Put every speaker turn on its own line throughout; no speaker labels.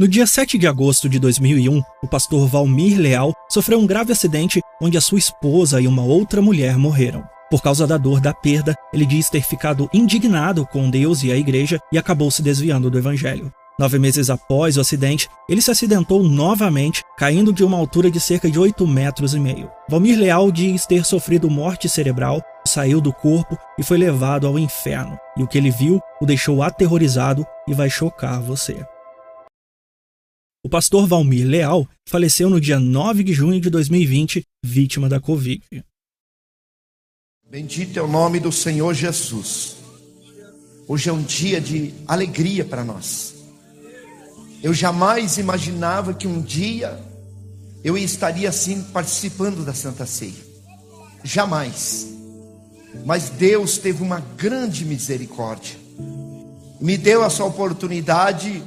No dia 7 de agosto de 2001, o pastor Valmir Leal sofreu um grave acidente onde a sua esposa e uma outra mulher morreram. Por causa da dor da perda, ele diz ter ficado indignado com Deus e a igreja e acabou se desviando do evangelho. 9 meses após o acidente, ele se acidentou novamente, caindo de uma altura de cerca de 8,5 metros. Valmir Leal diz ter sofrido morte cerebral, saiu do corpo e foi levado ao inferno. E o que ele viu o deixou aterrorizado e vai chocar você. O pastor Valmir Leal faleceu no dia 9 de junho de 2020, vítima da Covid.
Bendito é o nome do Senhor Jesus. Hoje é um dia de alegria para nós. Eu jamais imaginava que um dia eu estaria assim participando da Santa Ceia. Jamais. Mas Deus teve uma grande misericórdia. Me deu essa oportunidade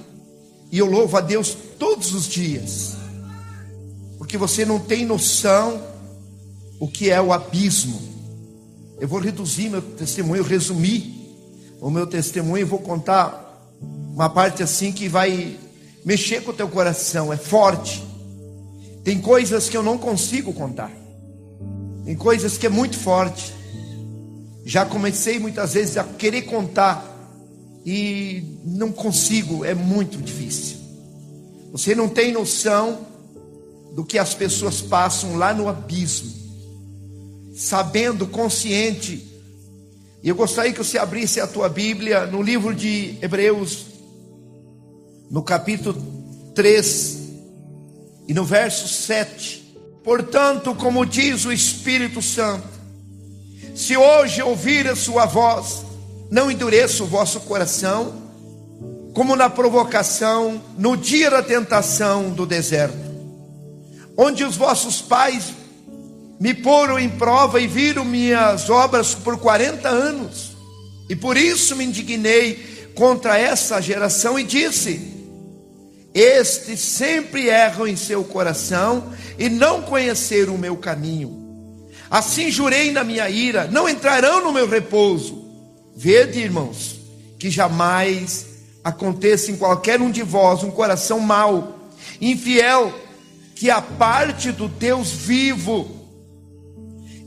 e eu louvo a Deus todos os dias. Porque você não tem noção o que é o abismo. Eu vou reduzir meu testemunho, resumir o meu testemunho e vou contar uma parte assim que vai mexer com o teu coração. É forte. Tem coisas que eu não consigo contar. Tem coisas que é muito forte. Já comecei muitas vezes a querer contar e não consigo, é muito difícil. Você não tem noção do que as pessoas passam lá no abismo, sabendo, consciente. E eu gostaria que você abrisse a tua Bíblia no livro de Hebreus, no capítulo 3 e no verso 7. Portanto, como diz o Espírito Santo, se hoje ouvir a sua voz, não endureça o vosso coração, como na provocação, no dia da tentação do deserto, onde os vossos pais me poram em prova e viram minhas obras por 40 anos, e por isso me indignei contra essa geração e disse: estes sempre erram em seu coração e não conheceram o meu caminho. Assim jurei na minha ira, não entrarão no meu repouso. Vede, irmãos, que jamais aconteça em qualquer um de vós um coração mau, infiel, que a parte do Deus vivo.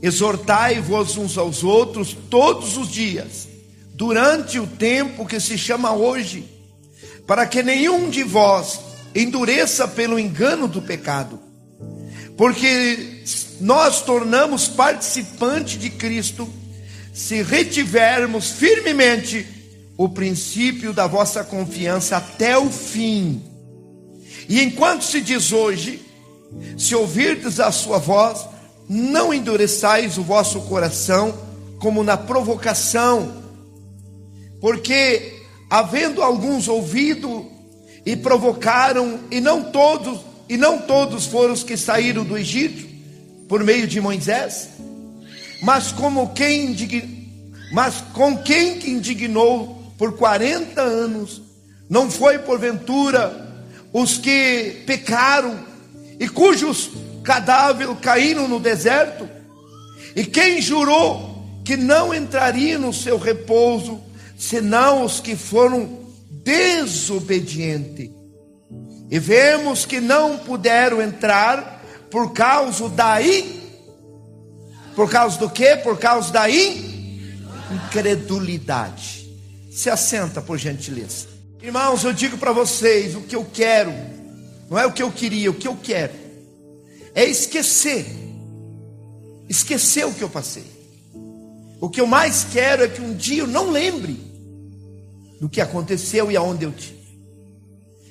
Exortai-vos uns aos outros todos os dias, durante o tempo que se chama hoje, para que nenhum de vós endureça pelo engano do pecado. Porque nós tornamos participante de Cristo, se retivermos firmemente o princípio da vossa confiança até o fim. E enquanto se diz hoje, se ouvirdes a sua voz, não endureçais o vosso coração, como na provocação. Porque, havendo alguns ouvido e provocaram, e não todos foram os que saíram do Egito, por meio de Moisés, mas com quem que indignou por 40 anos, não foi porventura os que pecaram, e cujos cadáveres caíram no deserto? E quem jurou que não entraria no seu repouso, senão os que foram desobedientes? E vemos que não puderam entrar por causa do quê? Por causa da incredulidade. Se assenta, por gentileza. Irmãos, eu digo para vocês, o que eu quero, não é o que eu queria, o que eu quero é esquecer o que eu passei. O que eu mais quero é que um dia eu não lembre do que aconteceu e aonde eu tive.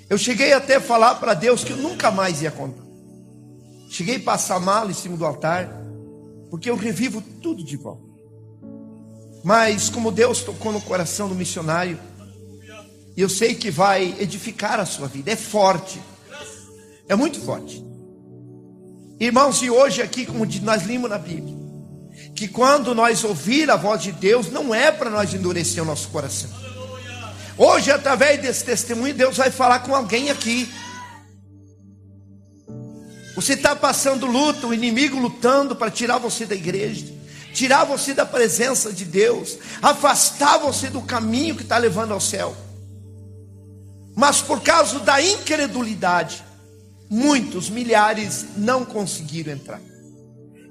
Eu cheguei até a falar para Deus que eu nunca mais ia contar. Cheguei a passar mal em cima do altar, porque eu revivo tudo de volta. Mas como Deus tocou no coração do missionário, eu sei que vai edificar a sua vida. É forte, é muito forte. Irmãos, e hoje aqui, como nós lemos na Bíblia, que quando nós ouvir a voz de Deus, não é para nós endurecer o nosso coração. Hoje, através desse testemunho, Deus vai falar com alguém aqui. Você está passando luta, o inimigo lutando para tirar você da igreja, tirar você da presença de Deus, afastar você do caminho que está levando ao céu. Mas por causa da incredulidade, muitos, milhares, não conseguiram entrar.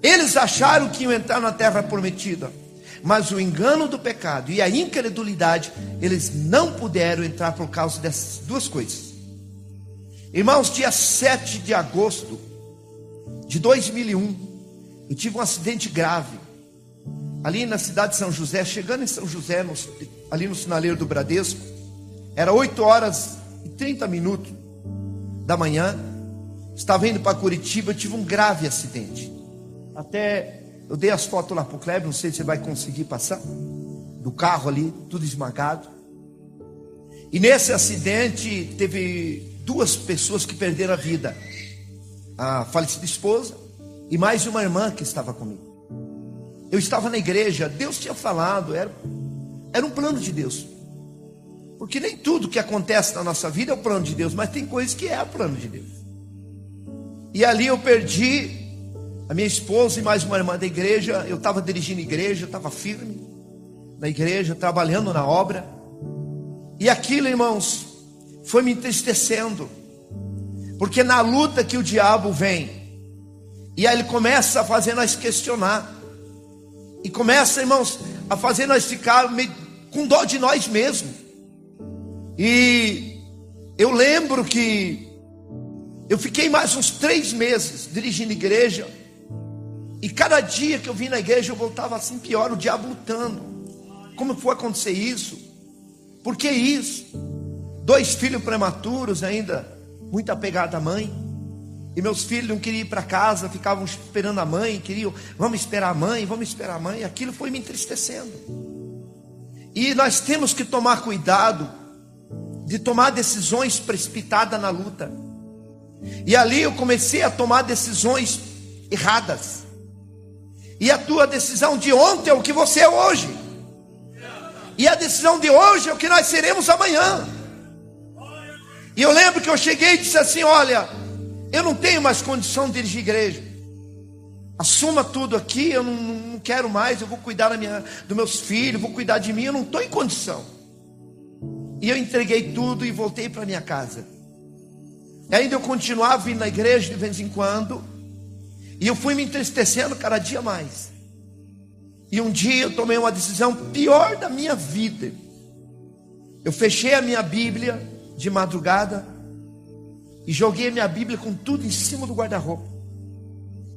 Eles acharam que iam entrar na terra prometida, mas o engano do pecado e a incredulidade, eles não puderam entrar por causa dessas duas coisas. Irmãos, dia 7 de agosto de 2001, eu tive um acidente grave, ali na cidade de São José. Chegando em São José, ali no sinaleiro do Bradesco, era 8h30 da manhã, estava indo para Curitiba, eu tive um grave acidente. Até eu dei as fotos lá para o Kleber, não sei se você vai conseguir passar, do carro ali, tudo esmagado. E nesse acidente teve 2 pessoas que perderam a vida, a falecida esposa e mais uma irmã que estava comigo. Eu estava na igreja, Deus tinha falado, era um plano de Deus. Porque nem tudo que acontece na nossa vida é o plano de Deus, mas tem coisas que é o plano de Deus. E ali eu perdi a minha esposa e mais uma irmã da igreja. Eu estava dirigindo a igreja, eu estava firme na igreja, trabalhando na obra. E aquilo, irmãos, foi me entristecendo. Porque na luta que o diabo vem, e aí ele começa a fazer nós questionar. E começa, irmãos, a fazer nós ficar com dó de nós mesmos. E eu lembro que eu fiquei mais uns 3 meses dirigindo igreja. E cada dia que eu vim na igreja eu voltava assim pior, o diabo lutando. Como foi acontecer isso? Por que isso? 2 filhos prematuros ainda, muito apegado à mãe. E meus filhos não queriam ir para casa, ficavam esperando a mãe, queriam, vamos esperar a mãe, vamos esperar a mãe. Aquilo foi me entristecendo. E nós temos que tomar cuidado de tomar decisões precipitadas na luta. E ali eu comecei a tomar decisões erradas. E a tua decisão de ontem é o que você é hoje. E a decisão de hoje é o que nós seremos amanhã. E eu lembro que eu cheguei e disse assim: olha, eu não tenho mais condição de dirigir igreja. Assuma tudo aqui, eu não quero mais. Eu vou cuidar dos meus filhos, vou cuidar de mim, eu não estou em condição. E eu entreguei tudo e voltei para minha casa. E ainda eu continuava vindo na igreja de vez em quando. E eu fui me entristecendo cada dia mais. E um dia eu tomei uma decisão pior da minha vida. Eu fechei a minha Bíblia de madrugada e joguei a minha Bíblia com tudo em cima do guarda-roupa.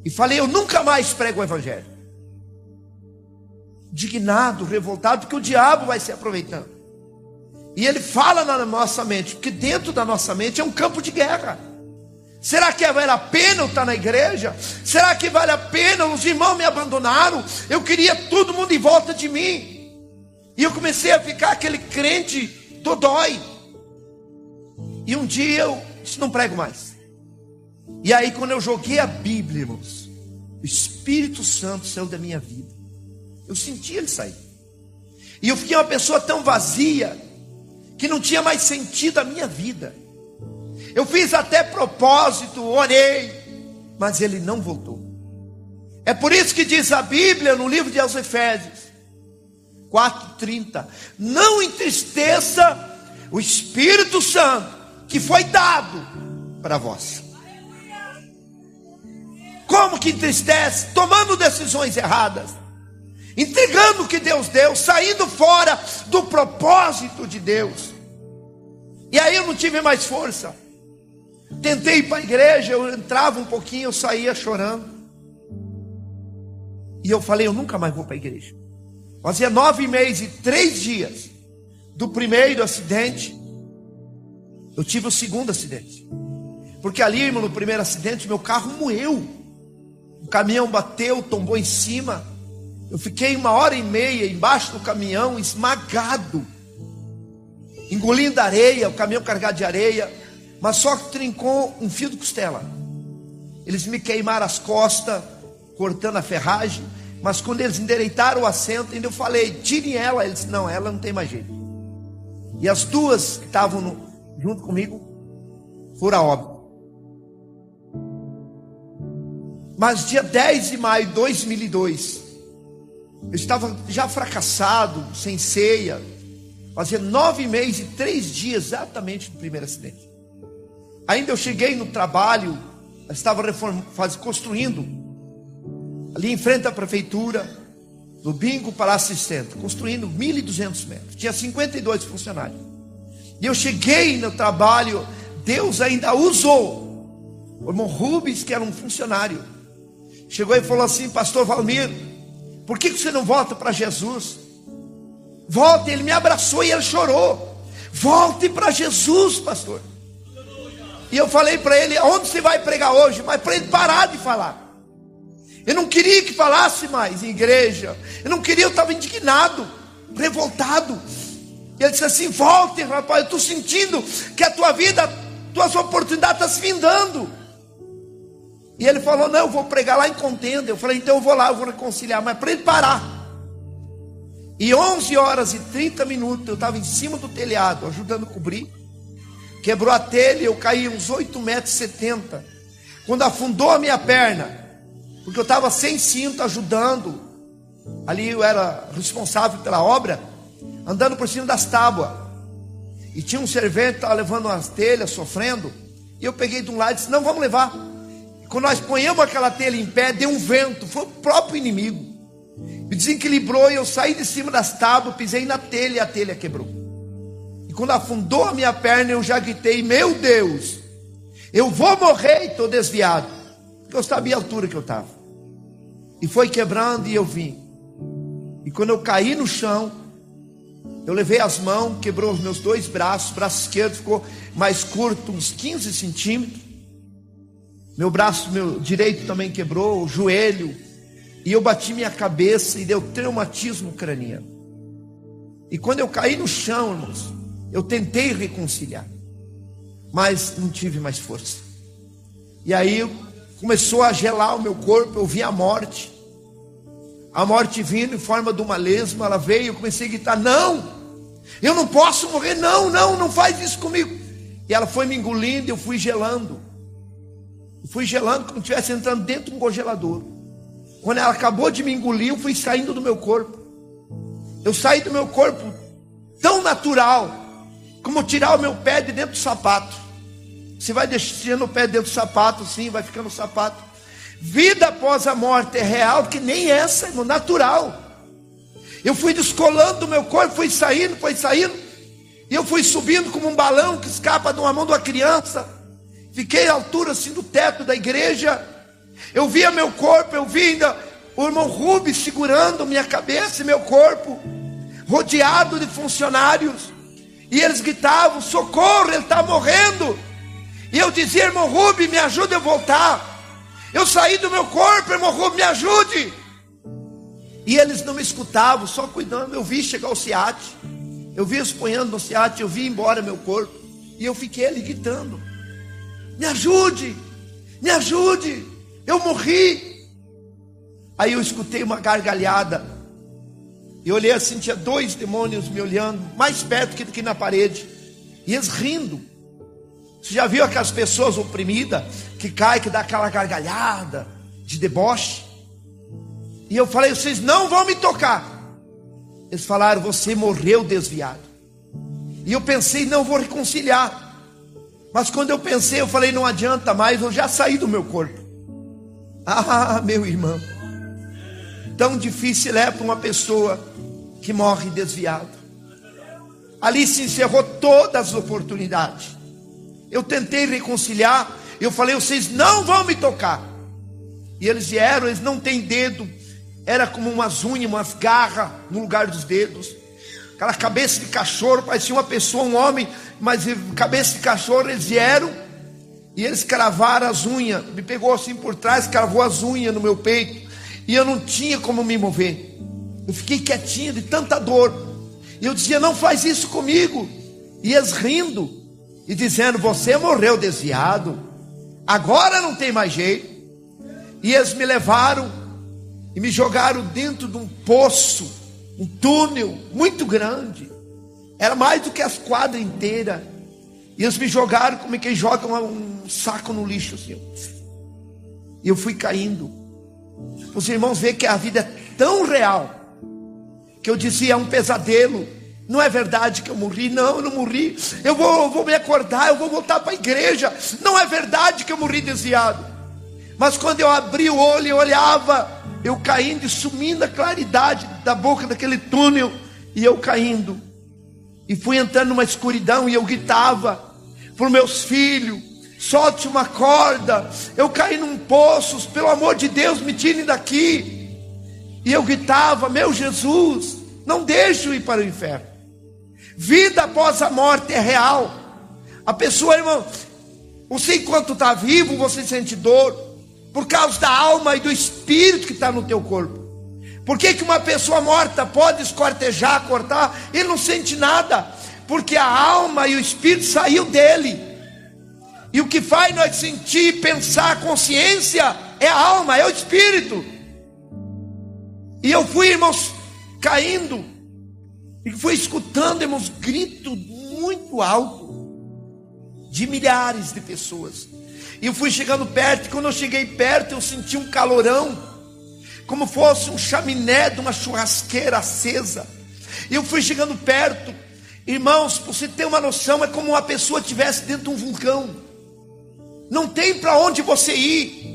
E falei: eu nunca mais prego o evangelho. Indignado, revoltado, porque o diabo vai se aproveitando. E ele fala na nossa mente, porque dentro da nossa mente é um campo de guerra. Será que vale a pena eu estar na igreja? Será que vale a pena? Os irmãos me abandonaram, eu queria todo mundo em volta de mim. E eu comecei a ficar aquele crente dodói. E um dia eu disse: não prego mais. E aí quando eu joguei a Bíblia, irmãos, o Espírito Santo saiu da minha vida. Eu senti ele sair. E eu fiquei uma pessoa tão vazia que não tinha mais sentido a minha vida. Eu fiz até propósito, orei, mas ele não voltou. É por isso que diz a Bíblia no livro de Efésios 4:30: não entristeça o Espírito Santo que foi dado para vós. Como que entristece? Tomando decisões erradas, entregando o que Deus deu, saindo fora do propósito de Deus. E aí eu não tive mais força. Tentei ir para a igreja, eu entrava um pouquinho, eu saía chorando. E eu falei: eu nunca mais vou para a igreja. Fazia 9 meses e 3 dias do primeiro acidente. Eu tive o segundo acidente. Porque ali, irmão, no primeiro acidente, meu carro moeu. O caminhão bateu, tombou em cima. Eu fiquei 1h30 embaixo do caminhão, esmagado, engolindo areia, o caminhão carregado de areia. Mas só que trincou um fio de costela. Eles me queimaram as costas, cortando a ferragem. Mas quando eles endireitaram o assento, ainda eu falei: tirem ela. Eles: não, ela não tem mais jeito. E as 2 que estavam junto comigo foram a óbito. Mas dia 10 de maio de 2002, eu estava já fracassado, sem ceia, Fazia 9 meses e 3 dias exatamente do primeiro acidente. Ainda eu cheguei no trabalho, estava construindo, ali em frente à prefeitura, do Bingo Palácio Centro, construindo 1.200 metros. Tinha 52 funcionários. E eu cheguei no trabalho, Deus ainda usou o irmão Rubens, que era um funcionário. Chegou e falou assim: pastor Valmir, por que você não volta para Jesus? Volte. Ele me abraçou e ele chorou. Volte para Jesus, pastor. E eu falei para ele: aonde você vai pregar hoje? Mas para ele parar de falar. Eu não queria que falasse mais em igreja. Eu não queria, eu estava indignado, revoltado. E ele disse assim: volte, rapaz, eu estou sentindo que a tua vida, tuas oportunidades estão se findando. E ele falou: não, eu vou pregar lá em Contenda. Eu falei: então eu vou lá, eu vou reconciliar. Mas para ele parar. E 11 horas e 30 minutos eu estava em cima do telhado, ajudando a cobrir. Quebrou a telha, eu caí uns 8,70 metros. Quando afundou a minha perna, porque eu estava sem cinto, ajudando. Ali eu era responsável pela obra, andando por cima das tábuas. E tinha um servente que estava levando umas telhas, sofrendo. E eu peguei de um lado e disse: não, vamos levar. E quando nós ponhamos aquela telha em pé, deu um vento, foi o próprio inimigo. Me desequilibrou e eu saí de cima das tábuas, pisei na telha e a telha quebrou. E quando afundou a minha perna, eu já gritei: meu Deus, eu vou morrer, e estou desviado. Porque eu sabia a altura que eu estava. E foi quebrando e eu vim. E quando eu caí no chão, eu levei as mãos, quebrou os meus 2 braços. O braço esquerdo ficou mais curto, uns 15 centímetros. Meu braço, meu direito também quebrou, o joelho. E eu bati minha cabeça e deu traumatismo craniano. E quando eu caí no chão, irmãos, eu tentei reconciliar, mas não tive mais força. E aí começou a gelar o meu corpo, eu vi a morte. A morte vindo em forma de uma lesma, ela veio, eu comecei a gritar: não, eu não posso morrer, não faz isso comigo. E ela foi me engolindo e eu fui gelando. Eu fui gelando como se estivesse entrando dentro de um congelador. Quando ela acabou de me engolir, eu fui saindo do meu corpo. Eu saí do meu corpo tão natural, como tirar o meu pé de dentro do sapato. Você vai deixando o pé dentro do sapato, sim, vai ficando o sapato. Vida após a morte é real, que nem essa, irmão, natural. Eu fui descolando do meu corpo, fui saindo, e eu fui subindo como um balão que escapa de uma mão de uma criança. Fiquei à altura assim do teto da igreja. Eu via meu corpo, eu vi ainda o irmão Rubens segurando minha cabeça e meu corpo, rodeado de funcionários. E eles gritavam: socorro, ele está morrendo. E eu dizia: irmão Rubens, me ajude a voltar. Eu saí do meu corpo, irmão Rubens, me ajude. E eles não me escutavam, só cuidando. Eu vi chegar o SEAT, eu vi eles ponhando no SEAT, eu vi embora meu corpo. E eu fiquei ali gritando: me ajude, me ajude, eu morri. Aí eu escutei uma gargalhada. Eu olhei assim, tinha 2 demônios me olhando, mais perto que aqui na parede. E eles rindo. Você já viu aquelas pessoas oprimidas, que cai, que dá aquela gargalhada de deboche? E eu falei: vocês não vão me tocar. Eles falaram: você morreu desviado. E eu pensei: não, vou reconciliar. Mas quando eu pensei, eu falei: não adianta mais, eu já saí do meu corpo. Ah, meu irmão, tão difícil é para uma pessoa que morre desviado. Ali se encerrou todas as oportunidades. Eu tentei reconciliar, eu falei: vocês não vão me tocar. E eles vieram, eles não têm dedo, era como umas unhas, umas garras no lugar dos dedos. Aquela cabeça de cachorro, parecia uma pessoa, um homem, mas cabeça de cachorro. Eles vieram e eles cravaram as unhas, me pegou assim por trás, cravou as unhas no meu peito. E eu não tinha como me mover. Eu fiquei quietinho de tanta dor. E eu dizia: não faz isso comigo. E eles rindo e dizendo: você morreu desviado, agora não tem mais jeito. E eles me levaram e me jogaram dentro de um poço, um túnel muito grande. Era mais do que as quadras inteiras. E eles me jogaram como quem joga um saco no lixo assim. E eu fui caindo. Os irmãos veem que a vida é tão real, que eu dizia: é um pesadelo. Não é verdade que eu morri? Não, eu não morri. Eu vou me acordar, eu vou voltar para a igreja. Não é verdade que eu morri desviado. Mas quando eu abri o olho e olhava, eu caindo e sumindo a claridade da boca daquele túnel, e eu caindo. E fui entrando numa escuridão, e eu gritava para os meus filhos: solte uma corda. Eu caí num poço, pelo amor de Deus, me tirem daqui. E eu gritava: meu Jesus, não deixe eu ir para o inferno. Vida após a morte é real. A pessoa, irmão, você enquanto está vivo, você sente dor por causa da alma e do espírito que está no teu corpo. Por que uma pessoa morta pode esquartejar, cortar? Ele não sente nada, porque a alma e o espírito saiu dele. E o que faz nós sentir, pensar, a consciência é a alma, é o espírito. E eu fui, irmãos, caindo, e fui escutando, irmãos, gritos muito alto de milhares de pessoas. E eu fui chegando perto, e quando eu cheguei perto, eu senti um calorão, como fosse um chaminé de uma churrasqueira acesa. E eu fui chegando perto, irmãos, para você ter uma noção, é como uma pessoa estivesse dentro de um vulcão. Não tem para onde você ir.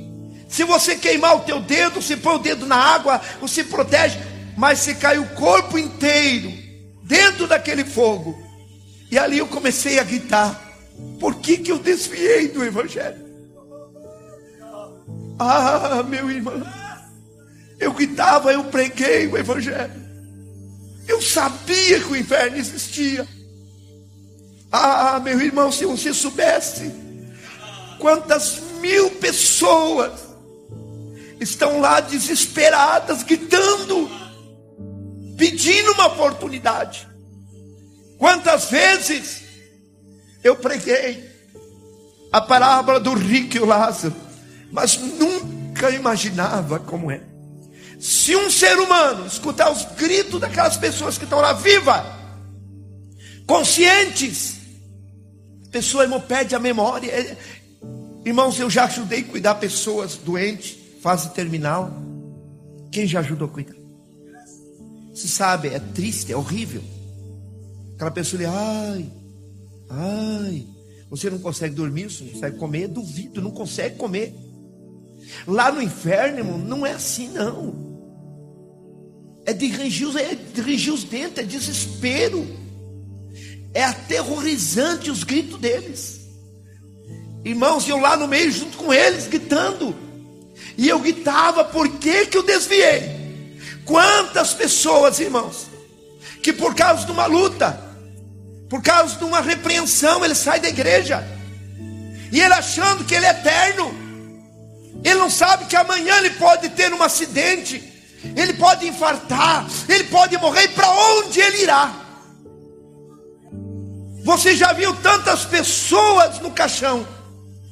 Se você queimar o teu dedo, você põe o dedo na água, você protege, mas você cai o corpo inteiro dentro daquele fogo. E ali eu comecei a gritar: por que eu desviei do Evangelho? Ah, meu irmão, eu gritava, eu preguei o Evangelho. Eu sabia que o inferno existia. Ah, meu irmão, se você soubesse quantas mil pessoas estão lá desesperadas, gritando, pedindo uma oportunidade. Quantas vezes eu preguei a parábola do rico e o Lázaro, mas nunca imaginava como é. Se um ser humano escutar os gritos daquelas pessoas que estão lá vivas, conscientes, a pessoa, irmão, perde a memória. Irmãos, eu já ajudei a cuidar pessoas doentes, fase terminal. Quem já ajudou a cuidar? Você sabe, é triste, é horrível. Aquela pessoa ali, ai, você não consegue dormir, você não consegue comer, duvido, não consegue comer. Lá no inferno, irmão, não é assim não. É de rangir os dentes, é desespero. É aterrorizante os gritos deles. Irmãos, eu lá no meio junto com eles, gritando. E eu gritava, por que eu desviei? Quantas pessoas, irmãos, que por causa de uma luta, por causa de uma repreensão, ele sai da igreja. E ele achando que ele é eterno. Ele não sabe que amanhã ele pode ter um acidente, ele pode infartar, ele pode morrer. Para onde ele irá? Você já viu tantas pessoas no caixão,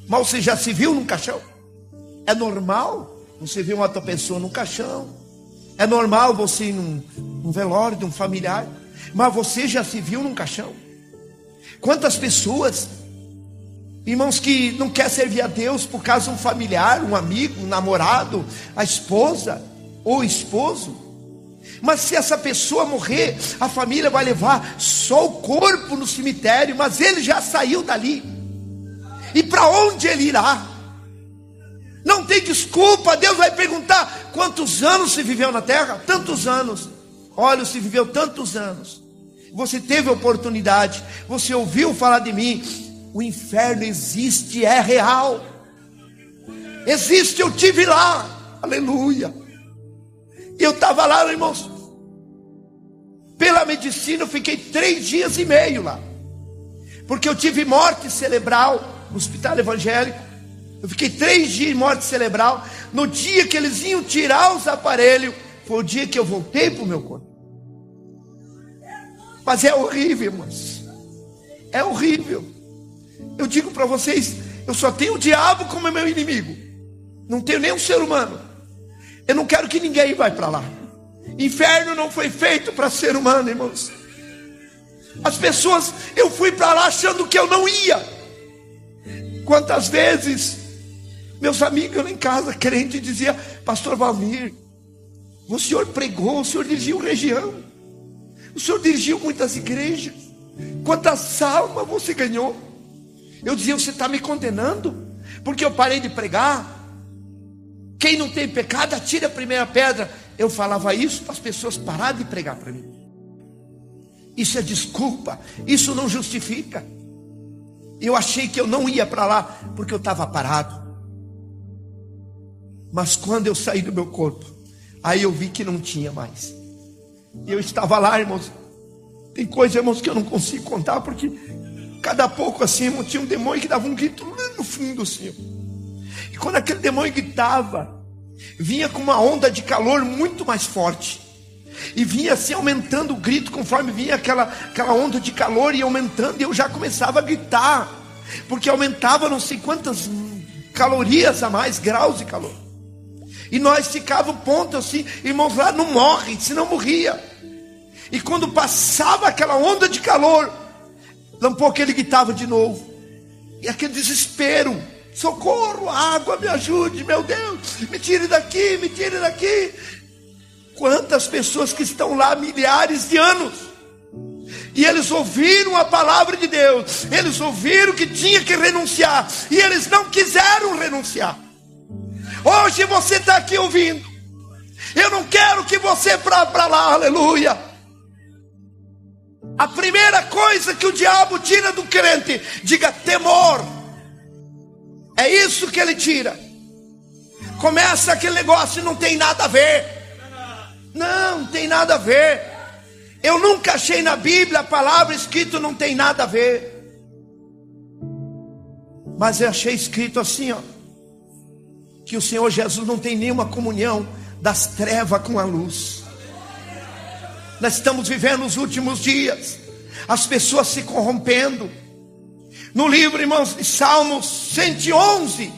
mas você já se viu num caixão? É normal você ver uma outra pessoa no caixão. É normal você ir num velório de um familiar, mas você já se viu num caixão? Quantas pessoas, irmãos, que não quer servir a Deus por causa de um familiar, um amigo, um namorado, a esposa ou o esposo. Mas se essa pessoa morrer, a família vai levar só o corpo no cemitério, mas ele já saiu dali. E para onde ele irá? Não tem desculpa. Deus vai perguntar: quantos anos você viveu na terra? Tantos anos. Olha, você viveu tantos anos, você teve oportunidade, você ouviu falar de mim. O inferno existe, é real. Existe, eu tive lá. Aleluia. E eu estava lá, irmãos. Pela medicina eu fiquei 3 dias e meio lá, porque eu tive morte cerebral no hospital evangélico. Eu fiquei 3 dias em morte cerebral. No dia que eles iam tirar os aparelhos, foi o dia que eu voltei para o meu corpo. Mas é horrível, irmãos. É horrível. Eu digo para vocês, eu só tenho o diabo como meu inimigo. Não tenho nenhum ser humano. Eu não quero que ninguém vá para lá. Inferno não foi feito para ser humano, irmãos. As pessoas, eu fui para lá achando que eu não ia. Quantas vezes meus amigos lá em casa, crente, dizia: pastor Valmir, o senhor pregou, o senhor dirigiu região, O senhor dirigiu muitas igrejas. Quantas almas você ganhou? Eu dizia: você está me condenando? Porque eu parei de pregar. Quem não tem pecado, atire a primeira pedra. Eu falava isso para as pessoas pararem de pregar para mim. Isso é desculpa, isso não justifica. Eu achei que eu não ia para lá, porque eu estava parado. Mas quando eu saí do meu corpo, aí eu vi que não tinha mais. Eu estava lá, irmãos. Tem coisa, irmãos, que eu não consigo contar, porque cada pouco assim, irmão, tinha um demônio que dava um grito lá no fundo assim. E quando aquele demônio gritava, vinha com uma onda de calor muito mais forte. E vinha assim aumentando o grito, conforme vinha aquela onda de calor, e aumentando, e eu já começava a gritar, porque aumentava não sei quantas calorias a mais, graus de calor. E nós ficávamos ponto assim, irmãos, lá não morre, senão morria. E quando passava aquela onda de calor, um pouco ele gritava de novo. E aquele desespero: socorro, água, me ajude, meu Deus, me tire daqui, me tire daqui. Quantas pessoas que estão lá há milhares de anos, e eles ouviram a palavra de Deus, eles ouviram que tinha que renunciar, e eles não quiseram renunciar. Hoje você está aqui ouvindo. Eu não quero que você vá para lá, aleluia. A primeira coisa que o diabo tira do crente, diga: temor. É isso que ele tira. Começa aquele negócio, não tem nada a ver. Não tem nada a ver. Eu nunca achei na Bíblia a palavra escrito não tem nada a ver. Mas eu achei escrito assim, ó, que o Senhor Jesus não tem nenhuma comunhão das trevas com a luz. Nós estamos vivendo os últimos dias, as pessoas se corrompendo. No livro, irmãos, de Salmos 111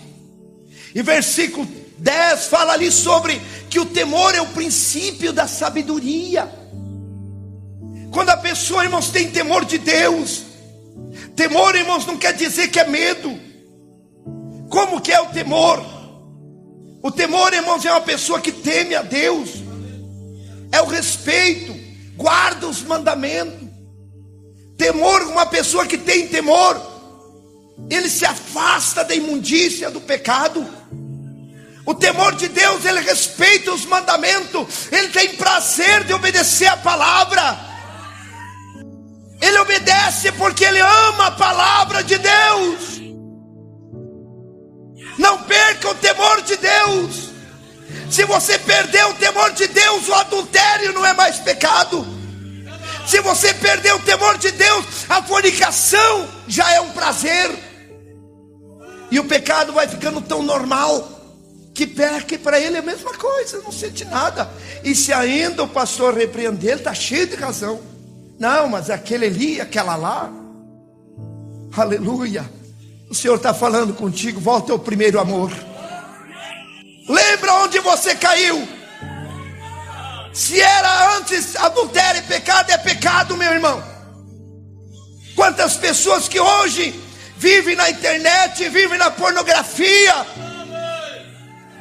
e versículo 10, fala ali sobre que o temor é o princípio da sabedoria. Quando a pessoa, irmãos, tem temor de Deus, temor, irmãos, não quer dizer que é medo. Como que é o temor? O temor, irmãos, é uma pessoa que teme a Deus, é o respeito, guarda os mandamentos. Temor, uma pessoa que tem temor, ele se afasta da imundícia, do pecado. O temor de Deus, ele respeita os mandamentos, ele tem prazer de obedecer a palavra. Ele obedece porque ele ama a palavra de Deus. Não perca o temor de Deus. Se você perder o temor de Deus, o adultério não é mais pecado. Se você perder o temor de Deus, a fornicação já é um prazer. E o pecado vai ficando tão normal que para ele é a mesma coisa, não sente nada. E se ainda o pastor repreender, ele está cheio de razão. Não, mas aquele ali, aquela lá, aleluia. O Senhor está falando contigo, volta ao primeiro amor. Lembra onde você caiu. Se era antes adultério e pecado, é pecado, meu irmão. Quantas pessoas que hoje vivem na internet, vivem na pornografia.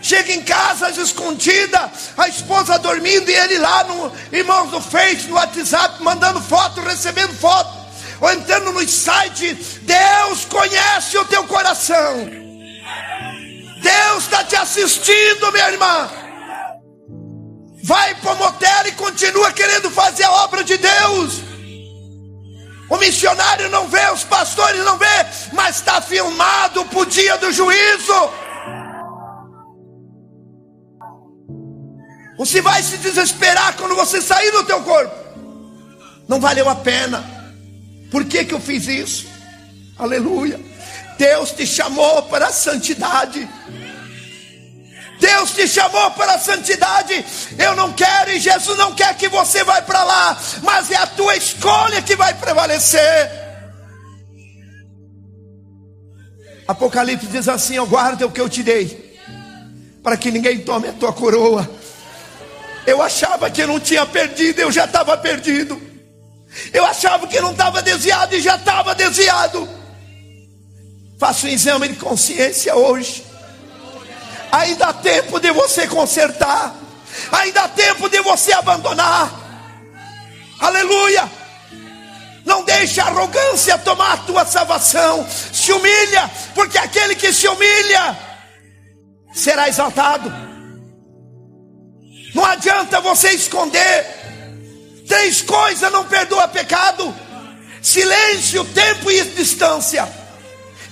Chega em casa escondida, a esposa dormindo e ele lá no, irmãos, no Face, no WhatsApp, mandando foto, recebendo foto, ou entrando no site. Deus conhece o teu coração. Deus está te assistindo, minha irmã. Vai para o motel e continua querendo fazer a obra de Deus. O missionário não vê, os pastores não vê, mas está filmado para o dia do juízo. Você vai se desesperar quando você sair do teu corpo. Não valeu a pena. Por que eu fiz isso? Aleluia. Deus te chamou para a santidade. Deus te chamou para a santidade. Eu não quero, e Jesus não quer que você vá para lá, mas é a tua escolha que vai prevalecer. Apocalipse diz assim: eu guardo o que eu te dei, para que ninguém tome a tua coroa. Eu achava que eu não tinha perdido, eu já estava perdido. Eu achava que não estava desviado, e já estava desviado. Faça um exame de consciência hoje. Ainda há tempo de você consertar. Ainda há tempo de você abandonar. Aleluia! Não deixe a arrogância tomar a tua salvação. Se humilha, porque aquele que se humilha será exaltado. Não adianta você esconder. 3 coisas não perdoa pecado: silêncio, tempo e distância.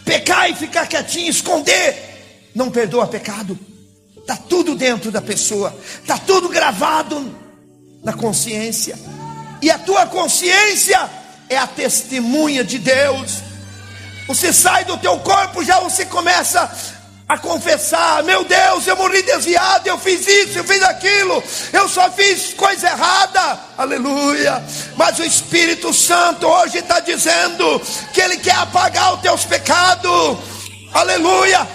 Pecar e ficar quietinho, esconder, não perdoa pecado. Está tudo dentro da pessoa, está tudo gravado na consciência. E a tua consciência é a testemunha de Deus. Você sai do teu corpo, já você começa a confessar: meu Deus, eu morri desviado, eu fiz isso, eu fiz aquilo, eu só fiz coisa errada. Aleluia. Mas o Espírito Santo hoje está dizendo que Ele quer apagar os teus pecados. Aleluia.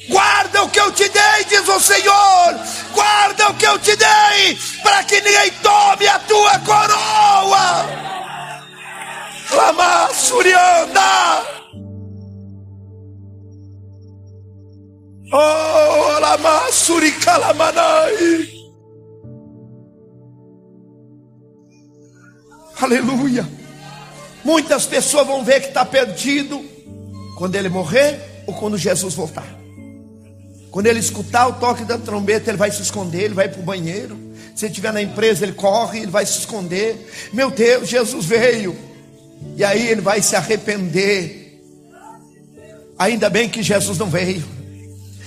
Guarda o que eu te dei, diz o Senhor. Guarda o que eu te dei, para que ninguém tome a tua coroa. Lama Surianda. Oh, Lama Suricalamanai. Aleluia. Muitas pessoas vão ver que está perdido quando ele morrer ou quando Jesus voltar. Quando ele escutar o toque da trombeta, ele vai se esconder, ele vai para o banheiro. Se ele estiver na empresa, ele corre, ele vai se esconder. Meu Deus, Jesus veio. E aí ele vai se arrepender. Ainda bem que Jesus não veio.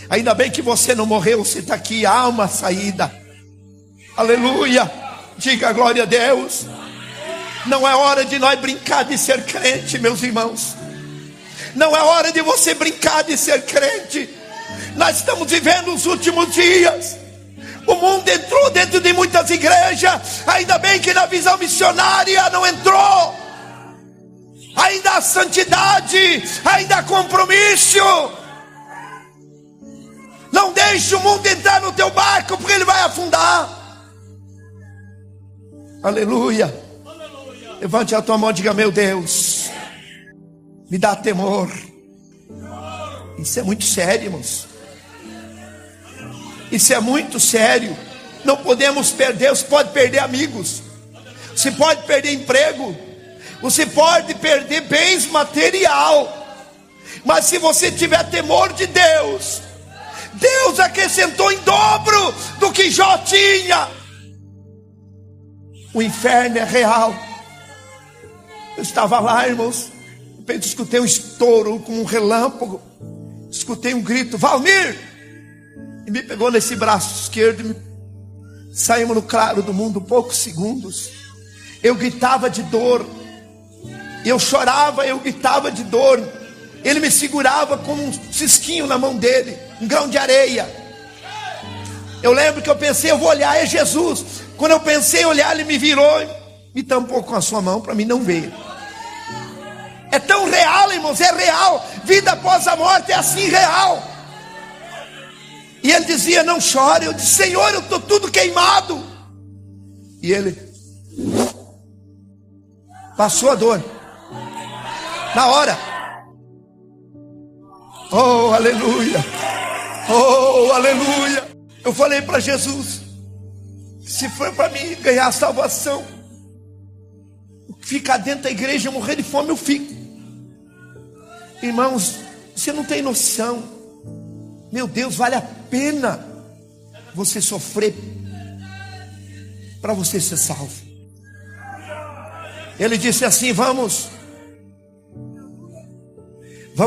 Ainda bem que você não morreu, você está aqui, há uma saída. Aleluia. Diga glória a Deus. Não é hora de nós brincar de ser crente, meus irmãos. Não é hora de você brincar de ser crente. Nós estamos vivendo os últimos dias. O mundo entrou dentro de muitas igrejas. Ainda bem que na visão missionária não entrou. Ainda há santidade, ainda há compromisso. Não deixe o mundo entrar no teu barco, porque ele vai afundar. Aleluia. Levante a tua mão e diga: meu Deus, me dá temor. Isso é muito sério, irmãos. Isso é muito sério. Não podemos perder. Você pode perder amigos, você pode perder emprego, você pode perder bens material, mas se você tiver temor de Deus, Deus acrescentou em dobro do que Jó tinha. O inferno é real. Eu estava lá, irmãos, de repente escutei um estouro como um relâmpago. Escutei um grito: Valmir! E me pegou nesse braço esquerdo. Saímos no claro do mundo poucos segundos. Eu gritava de dor. Eu chorava, eu gritava de dor. Ele me segurava com um cisquinho na mão dele, um grão de areia. Eu lembro que eu pensei: eu vou olhar, é Jesus. Quando eu pensei em olhar, ele me virou e me tampou com a sua mão para mim não ver. É tão real, irmãos, é real. Vida após a morte é assim real. E ele dizia: não chore. Eu disse: Senhor, eu estou tudo queimado. E ele passou a dor na hora. Oh, aleluia. Oh, aleluia. Eu falei para Jesus: se for para mim ganhar a salvação, ficar dentro da igreja, morrer de fome, eu fico. Irmãos, você não tem noção. Meu Deus, vale a pena você sofrer para você ser salvo. Ele disse assim: vamos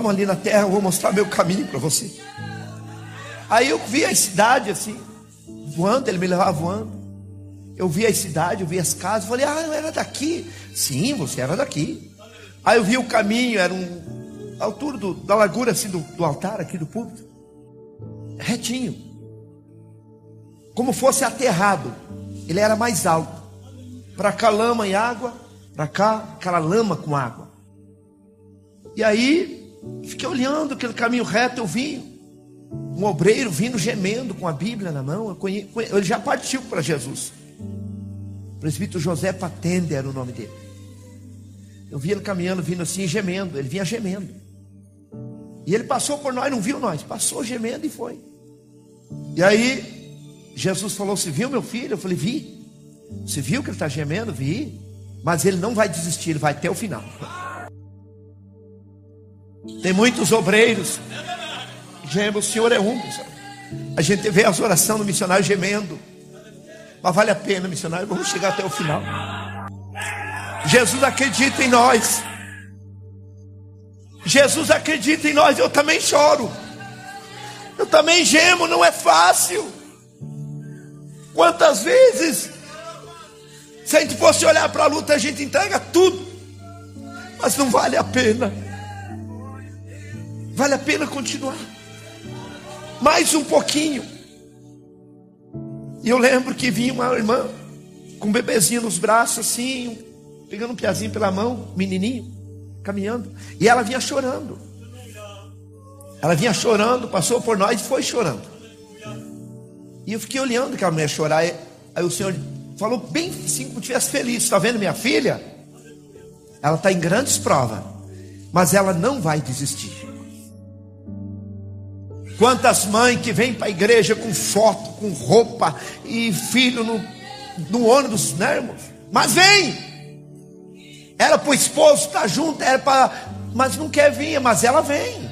ali na terra, eu vou mostrar meu caminho para você. Aí eu vi a cidade assim, voando, ele me levava voando. Eu vi a cidade, eu vi as casas, eu falei: ah, eu era daqui. Sim, você era daqui. Aí eu vi o caminho, era a altura da largura assim do altar aqui do púlpito, retinho, como fosse aterrado. Ele era mais alto. Para cá lama e água, para cá aquela lama com água. E aí fiquei olhando aquele caminho reto. Eu vi um obreiro vindo gemendo com a Bíblia na mão. Ele já partiu para Jesus. O presbítero José Patende era o nome dele. Eu vi ele caminhando, vindo assim, gemendo. Ele vinha gemendo. E ele passou por nós, não viu nós, passou gemendo e foi. E aí Jesus falou: você viu meu filho? Eu falei: vi. Você viu que ele está gemendo? Vi. Mas ele não vai desistir, ele vai até o final. Tem muitos obreiros gemem, o Senhor é um. A gente vê as orações do missionário gemendo, mas vale a pena, missionário, vamos chegar até o final. Jesus acredita em nós. Jesus acredita em nós. Eu também choro, eu também gemo, não é fácil. Quantas vezes, se a gente fosse olhar para a luta, a gente entrega tudo, mas não vale a pena. Vale a pena continuar mais um pouquinho. E eu lembro que vinha uma irmã com um bebezinho nos braços, assim, pegando um piazinho pela mão, menininho, caminhando, e ela vinha chorando. Ela vinha chorando, passou por nós e foi chorando. E eu fiquei olhando que ela não ia chorar. Aí o Senhor falou bem assim, como se estivesse feliz: está vendo minha filha? Ela está em grandes provas, mas ela não vai desistir. Quantas mães que vêm para a igreja com foto, com roupa e filho no ônibus, né, irmãos? Mas vem! Era para o esposo estar junto, mas não quer vir, mas ela vem.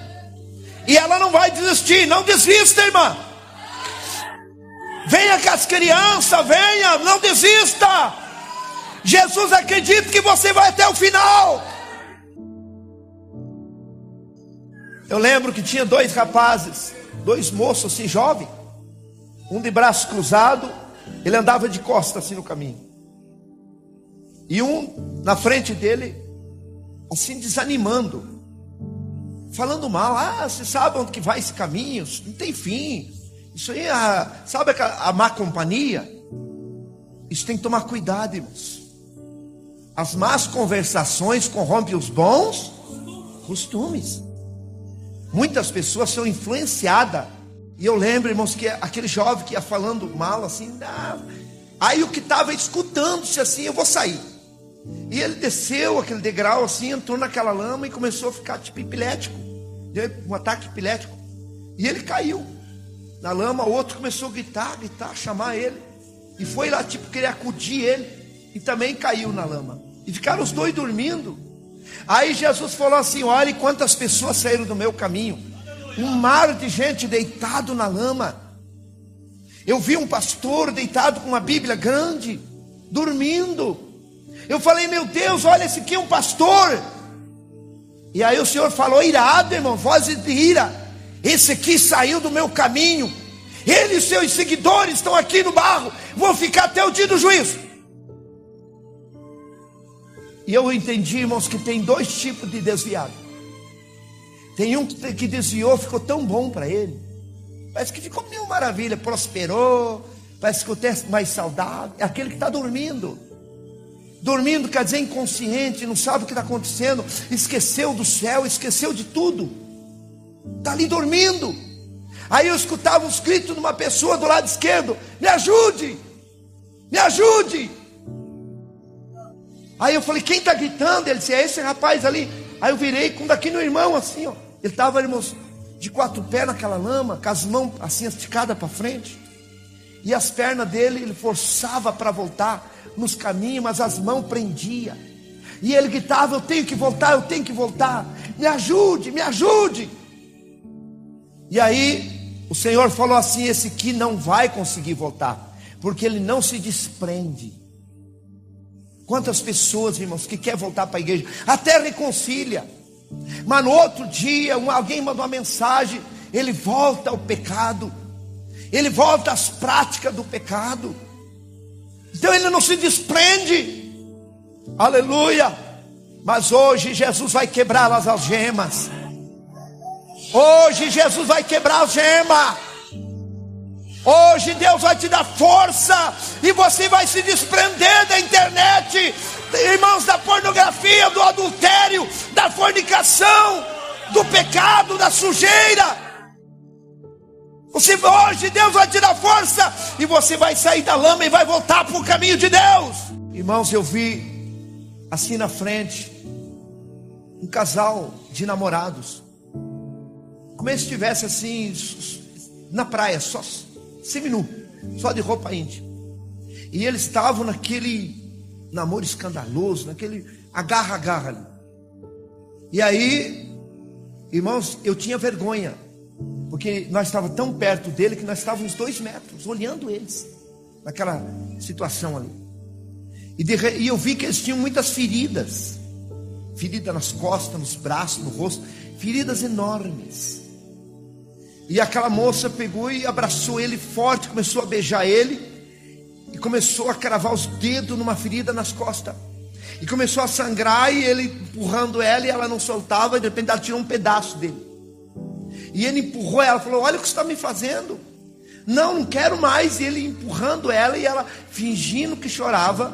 E ela não vai desistir, não desista, irmã. Venha com as crianças, venha, não desista. Jesus acredita que você vai até o final. Eu lembro que tinha dois rapazes, dois moços assim, jovens, um de braço cruzado, ele andava de costas assim no caminho, e um na frente dele, assim desanimando, falando mal: você sabe onde que vai esse caminho? Não tem fim. Isso aí, sabe a má companhia? Isso tem que tomar cuidado, irmãos. As más conversações corrompem os bons costumes. Muitas pessoas são influenciadas. E eu lembro, irmãos, que aquele jovem que ia falando mal assim, aí o que estava escutando-se assim: eu vou sair. E ele desceu aquele degrau assim, entrou naquela lama e começou a ficar tipo epilético, deu um ataque epilético, e ele caiu na lama. O outro começou a gritar, chamar ele, e foi lá tipo querer acudir ele, e também caiu na lama, e ficaram os dois dormindo. Aí Jesus falou assim: olha quantas pessoas saíram do meu caminho, um mar de gente deitado na lama. Eu vi um pastor deitado com uma Bíblia grande, dormindo. Eu falei: meu Deus, olha, esse aqui é um pastor. E aí o Senhor falou: irado, irmão, voz de ira, esse aqui saiu do meu caminho, ele e seus seguidores estão aqui no barro, vão ficar até o dia do juízo. E eu entendi, irmãos, que tem dois tipos de desviado. Tem um que desviou, ficou tão bom para ele, parece que ficou mil maravilha, prosperou, parece que ficou até mais saudável. É aquele que está dormindo. Dormindo quer dizer inconsciente, não sabe o que está acontecendo, esqueceu do céu, esqueceu de tudo, está ali dormindo. Aí eu escutava os gritos de uma pessoa do lado esquerdo: me ajude, me ajude. Aí eu falei: quem está gritando? Ele disse: é esse rapaz ali. Aí eu virei com daqui no irmão assim, ó. Ele estava, irmãos, de quatro pés naquela lama, com as mãos assim esticadas para frente, e as pernas dele ele forçava para voltar nos caminhos, mas as mãos prendia. E ele gritava: eu tenho que voltar, eu tenho que voltar, me ajude, me ajude. E aí o Senhor falou assim: esse aqui não vai conseguir voltar, porque ele não se desprende. Quantas pessoas, irmãos, que quer voltar para a igreja, até reconcilia, mas no outro dia alguém mandou uma mensagem, ele volta ao pecado, ele volta às práticas do pecado. Então ele não se desprende. Aleluia. Mas hoje Jesus vai quebrar as algemas. Hoje Jesus vai quebrar a algema. Hoje Deus vai te dar força, e você vai se desprender da internet, irmãos, da pornografia, do adultério, da fornicação, do pecado, da sujeira. Hoje Deus vai te dar força, e você vai sair da lama e vai voltar para o caminho de Deus. Irmãos, eu vi assim na frente um casal de namorados, como se estivesse assim na praia, só seminu, só de roupa íntima. E eles estavam namoro escandaloso, naquele agarra-agarra ali. E aí, irmãos, eu tinha vergonha, porque nós estávamos tão perto dele que nós estávamos 2 metros, olhando eles, naquela situação ali. E eu vi que eles tinham muitas feridas, ferida nas costas, nos braços, no rosto, feridas enormes. E aquela moça pegou e abraçou ele forte, começou a beijar ele, e começou a cravar os dedos numa ferida nas costas, e começou a sangrar, e ele empurrando ela, e ela não soltava, e de repente ela tirou um pedaço dele, e ele empurrou ela, falou: olha o que você está me fazendo, não quero mais. E ele empurrando ela, e ela fingindo que chorava,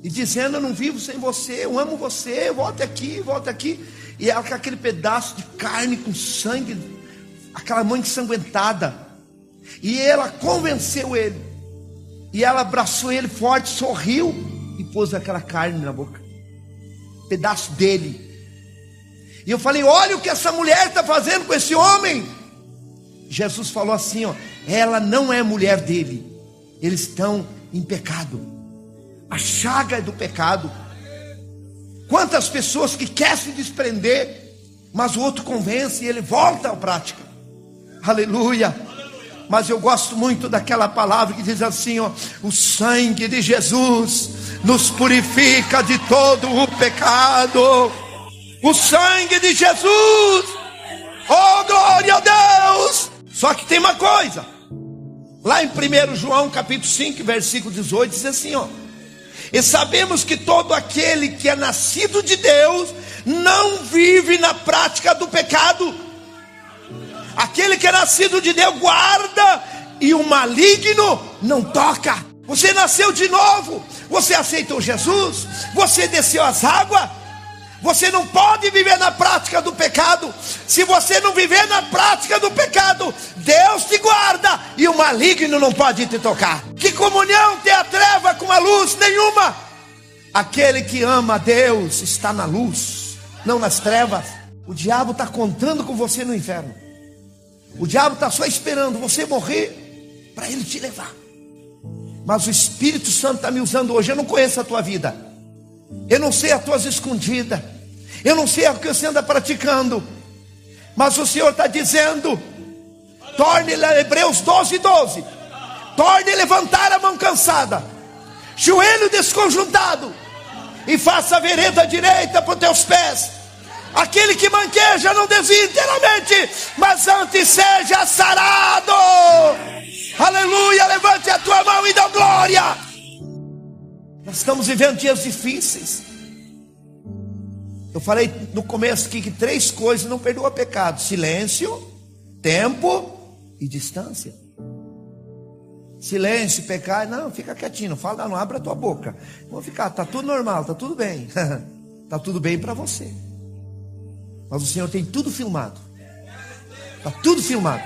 e dizendo: eu não vivo sem você, eu amo você, volte aqui, volte aqui. E ela com aquele pedaço de carne com sangue, aquela mão ensanguentada, e ela convenceu ele, e ela abraçou ele forte, sorriu, e pôs aquela carne na boca, pedaço dele. E eu falei: olha o que essa mulher está fazendo com esse homem. Jesus falou assim: ó, ela não é mulher dele, eles estão em pecado, a chaga é do pecado. Quantas pessoas que querem se desprender, mas o outro convence e ele volta à prática. Aleluia. Mas eu gosto muito daquela palavra que diz assim, ó: o sangue de Jesus nos purifica de todo o pecado. O sangue de Jesus, oh glória a Deus. Só que tem uma coisa, lá em 1 João capítulo 5 versículo 18 diz assim, ó: e sabemos que todo aquele que é nascido de Deus não vive na prática do pecado. Aquele que é nascido de Deus guarda, e o maligno não toca. Você nasceu de novo, você aceitou Jesus, você desceu as águas. Você não pode viver na prática do pecado. Se você não viver na prática do pecado, Deus te guarda, e o maligno não pode te tocar. Que comunhão tem a treva com a luz? Nenhuma. Aquele que ama a Deus está na luz, não nas trevas. O diabo está contando com você no inferno. O diabo está só esperando você morrer para ele te levar. Mas o Espírito Santo está me usando hoje. Eu não conheço a tua vida, eu não sei as tuas escondidas, eu não sei o que você anda praticando, mas o Senhor está dizendo: torne, Hebreus 12:12, torne a levantar a mão cansada, joelho desconjuntado, e faça a vereda direita para os teus pés. Aquele que manqueja não desvie inteiramente, mas antes seja sarado. Aleluia, levante a tua mão e dá glória. Nós estamos vivendo dias difíceis. Eu falei no começo aqui que 3 coisas não perdoam pecado: silêncio, tempo e distância. Silêncio, pecar, não, fica quietinho, não fala, não abra a tua boca. Vou ficar, tá tudo normal, tá tudo bem. Tá tudo bem para você, mas o Senhor tem tudo filmado. Tá tudo filmado,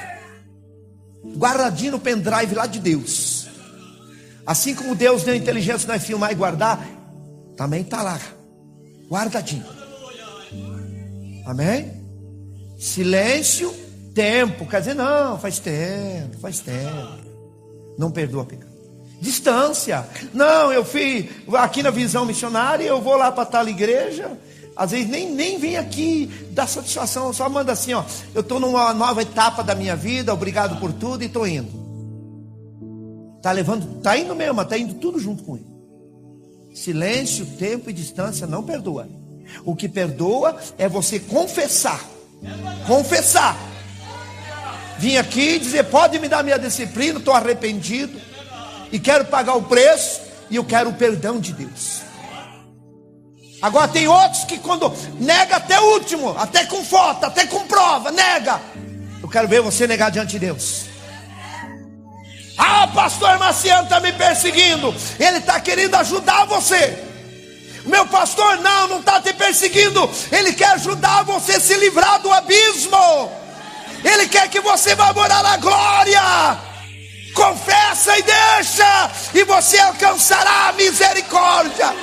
guardadinho no pendrive lá de Deus. Assim como Deus deu inteligência para nós filmar e guardar, também está lá, guardadinho. Amém? Silêncio, tempo, quer dizer, não, faz tempo. Não perdoa pecado. Distância, não, eu fui aqui na visão missionária, eu vou lá para tal igreja, às vezes nem vem aqui dar satisfação, só manda assim, ó: eu estou numa nova etapa da minha vida, obrigado por tudo e estou indo. Está indo mesmo, está indo tudo junto com ele. Silêncio, tempo e distância não perdoa. O que perdoa é você confessar. Vim aqui dizer: pode me dar minha disciplina, estou arrependido e quero pagar o preço, e eu quero o perdão de Deus. Agora tem outros que quando nega até o último, até com foto, até com prova, nega. Eu quero ver você negar diante de Deus. Ah, pastor Marciano está me perseguindo. Ele está querendo ajudar você. Meu pastor não está te perseguindo. Ele quer ajudar você a se livrar do abismo. Ele quer que você vá morar na glória. Confessa e deixa, e você alcançará a misericórdia.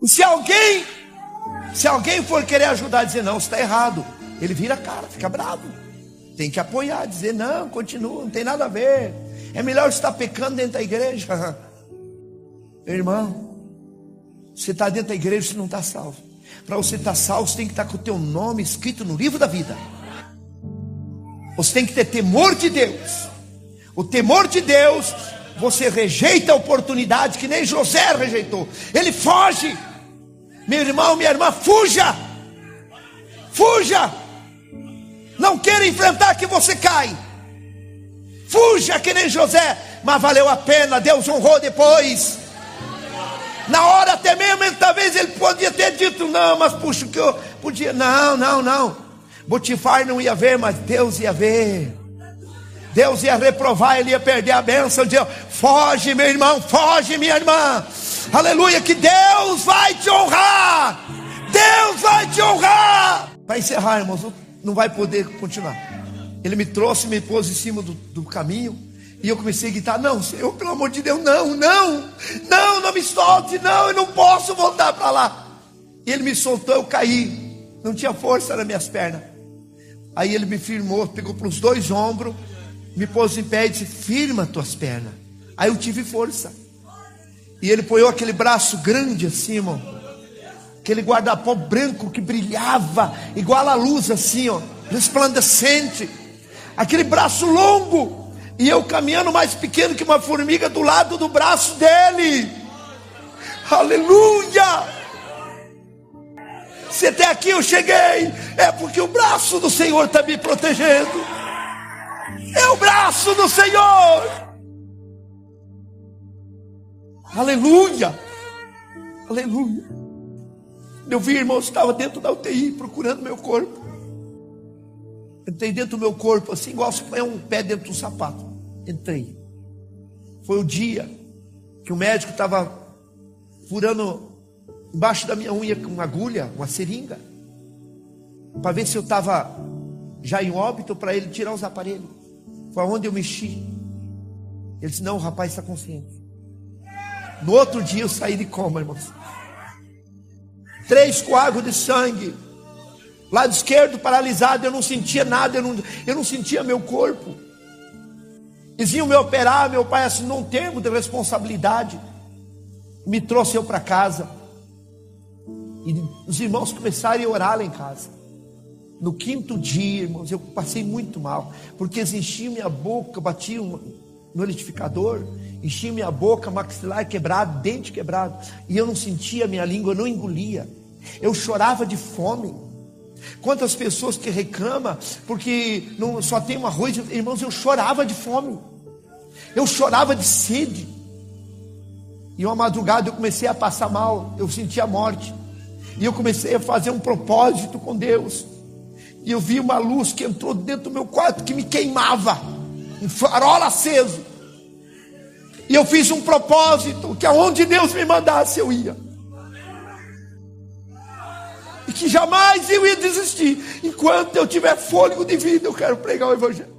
Se alguém for querer ajudar, dizer não, está errado, ele vira a cara, fica bravo. Tem que apoiar, dizer não, continua, não tem nada a ver. É melhor estar pecando dentro da igreja. Meu irmão, você está dentro da igreja, você não está salvo. Para você estar salvo, você tem que estar com o teu nome escrito no livro da vida. Você tem que ter temor de Deus. O temor de Deus, você rejeita a oportunidade que nem José rejeitou. Ele foge. Meu irmão, minha irmã, fuja. Fuja. Não queira enfrentar que você cai. Fuja que nem José. Mas valeu a pena, Deus honrou depois. Na hora até mesmo, talvez ele podia ter dito, não, mas puxa, que eu podia, não. Potifar não ia ver, mas Deus ia ver. Deus ia reprovar, ele ia perder a bênção de Deus. Foge, meu irmão, foge, minha irmã. Aleluia, que Deus vai te honrar. Deus vai te honrar. Para encerrar, irmãos, não vai poder continuar. Ele me trouxe, me pôs em cima do caminho. E eu comecei a gritar, não, Senhor, pelo amor de Deus, não me solte, não, eu não posso voltar para lá. E ele me soltou, eu caí, não tinha força nas minhas pernas. Aí ele me firmou, pegou pelos dois ombros, me pôs em pé e disse, firma tuas pernas. Aí eu tive força. E ele apoiou aquele braço grande assim, irmão, aquele guarda-pó branco que brilhava, igual a luz assim, ó, resplandecente, aquele braço longo. E eu caminhando mais pequeno que uma formiga do lado do braço dele. Aleluia! Se até aqui eu cheguei, é porque o braço do Senhor está me protegendo. É o braço do Senhor. Aleluia! Aleluia! Eu vi, irmão, estava dentro da UTI procurando meu corpo. Entrei dentro do meu corpo, assim, igual se põe um pé dentro do sapato. Entrei. Foi o dia que o médico estava furando embaixo da minha unha com uma agulha, uma seringa, para ver se eu estava já em óbito, para ele tirar os aparelhos. Foi onde eu mexi. Ele disse, não, o rapaz está consciente. No outro dia eu saí de coma, irmãos. 3 coágulos de sangue. Lado esquerdo paralisado, eu não sentia nada, eu não sentia meu corpo. Eles iam me operar, meu pai assinou um termo de responsabilidade, me trouxe eu para casa. E os irmãos começaram a orar lá em casa. No 5º dia, irmãos, eu passei muito mal, porque eles enchiam minha boca, batiam no liquidificador, enchiam minha boca, maxilar quebrado, dente quebrado, e eu não sentia a minha língua, eu não engolia. Eu chorava de fome. Quantas pessoas que reclamam porque não, só tem um arroz, irmãos, eu chorava de fome, eu chorava de sede. E uma madrugada eu comecei a passar mal, eu sentia a morte, e eu comecei a fazer um propósito com Deus. E eu vi uma luz que entrou dentro do meu quarto, que me queimava, um farol aceso. E eu fiz um propósito, que aonde Deus me mandasse eu ia, e que jamais eu ia desistir. Enquanto eu tiver fôlego de vida, eu quero pregar o Evangelho.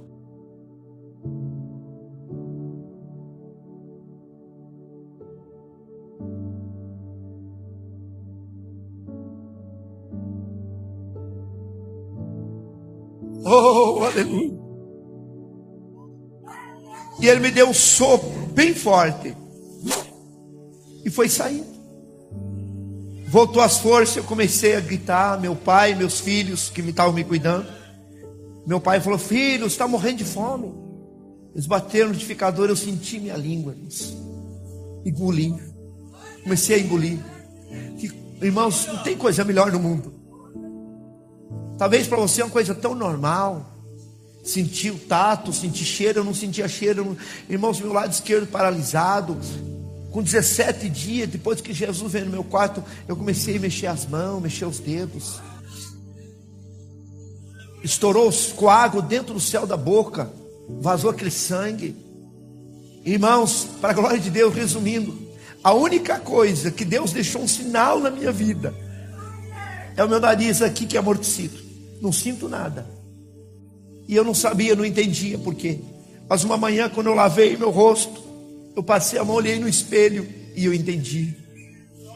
Oh, aleluia. E ele me deu um sopro bem forte, e foi saindo. Voltou as forças, eu comecei a gritar. Meu pai, meus filhos que estavam me cuidando, meu pai falou, filho, você está morrendo de fome. Eles bateram no liquidificador, eu senti minha língua, engoli, comecei a engolir. Irmãos, não tem coisa melhor no mundo. Talvez para você é uma coisa tão normal, sentir o tato, sentir cheiro. Eu não sentia cheiro, irmãos, meu lado esquerdo paralisado. Com 17 dias, depois que Jesus veio no meu quarto, eu comecei a mexer as mãos, mexer os dedos. Estourou os coágulos dentro do céu da boca, vazou aquele sangue. Irmãos, para a glória de Deus, resumindo, a única coisa que Deus deixou um sinal na minha vida é o meu nariz aqui que é amortecido. Não sinto nada. E eu não sabia, não entendia por quê. Mas uma manhã, quando eu lavei meu rosto, eu passei a mão, olhei no espelho e eu entendi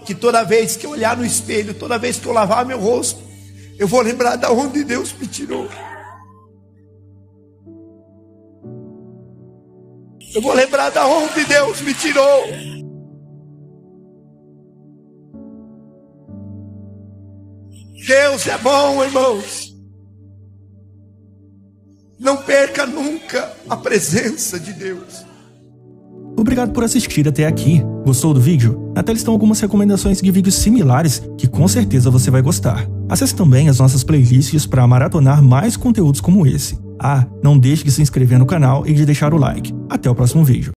que toda vez que eu olhar no espelho, toda vez que eu lavar meu rosto, eu vou lembrar de onde Deus me tirou. Eu vou lembrar de onde Deus me tirou. Deus é bom, irmãos. Não perca nunca a presença de Deus.
Obrigado por assistir até aqui. Gostou do vídeo? Na tela estão algumas recomendações de vídeos similares que com certeza você vai gostar. Acesse também as nossas playlists para maratonar mais conteúdos como esse. Não deixe de se inscrever no canal e de deixar o like. Até o próximo vídeo.